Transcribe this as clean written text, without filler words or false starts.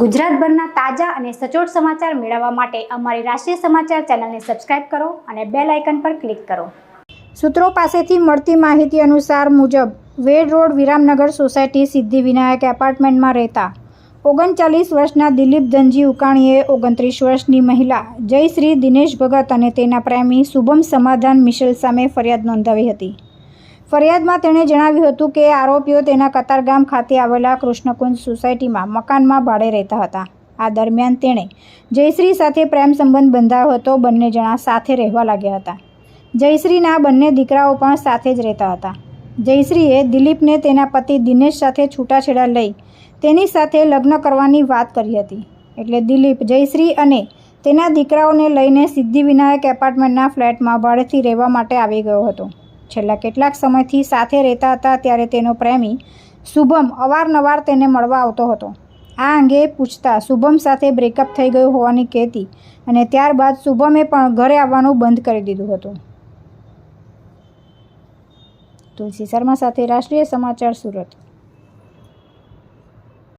ગુજરાતભરના તાજા અને સચોટ સમાચાર મેળવવા માટે અમારી રાષ્ટ્રીય સમાચાર ચેનલને સબસ્ક્રાઇબ કરો અને બેલ આઇકન પર ક્લિક કરો। સૂત્રો પાસેથી મળતી માહિતી અનુસાર મુજબ વેડ રોડ વિરામનગર સોસાયટી સિદ્ધિવિનાયક એપાર્ટમેન્ટમાં રહેતા 39 વર્ષના દિલીપ ધનજી ઉકાણીએ 29 વર્ષની મહિલા જયશ્રી દિનેશ ભગત અને તેના પ્રેમી શુભમ સમાધાન મિશેલ સામે ફરિયાદ નોંધાવી હતી। ફરિયાદમાં તેણે જણાવ્યું હતું કે આરોપીઓ તેના કતારગામ ખાતે આવેલા કૃષ્ણકુંજ સોસાયટીમાં મકાનમાં ભાડે રહેતા હતા। આ દરમિયાન તેણે જયશ્રી સાથે પ્રેમ સંબંધ બંધાયો હતો। બંને જણા સાથે રહેવા લાગ્યા હતા। જયશ્રીના બંને દીકરાઓ પણ સાથે જ રહેતા હતા। જયશ્રીએ દિલીપને તેના પતિ દિનેશ સાથે છૂટાછેડા લઈ તેની સાથે લગ્ન કરવાની વાત કરી હતી। એટલે દિલીપ જયશ્રી અને તેના દીકરાઓને લઈને સિદ્ધિવિનાયક એપાર્ટમેન્ટના ફ્લેટમાં ભાડેથી રહેવા માટે આવી ગયો હતો। છેલ્લા કેટલાક સમયથી સાથે રહેતા હતા ત્યારે તેનો પ્રેમી શુભમ અવારનવાર તેને મળવા આવતો હતો। આ અંગે પૂછતા શુભમ સાથે બ્રેકઅપ થઈ ગયું હોવાની કહેતી અને ત્યારબાદ શુભમે પણ ઘરે આવવાનું બંધ કરી દીધું હતું। તુલસી શર્મા સાથે રાષ્ટ્રીય સમાચાર સુરત।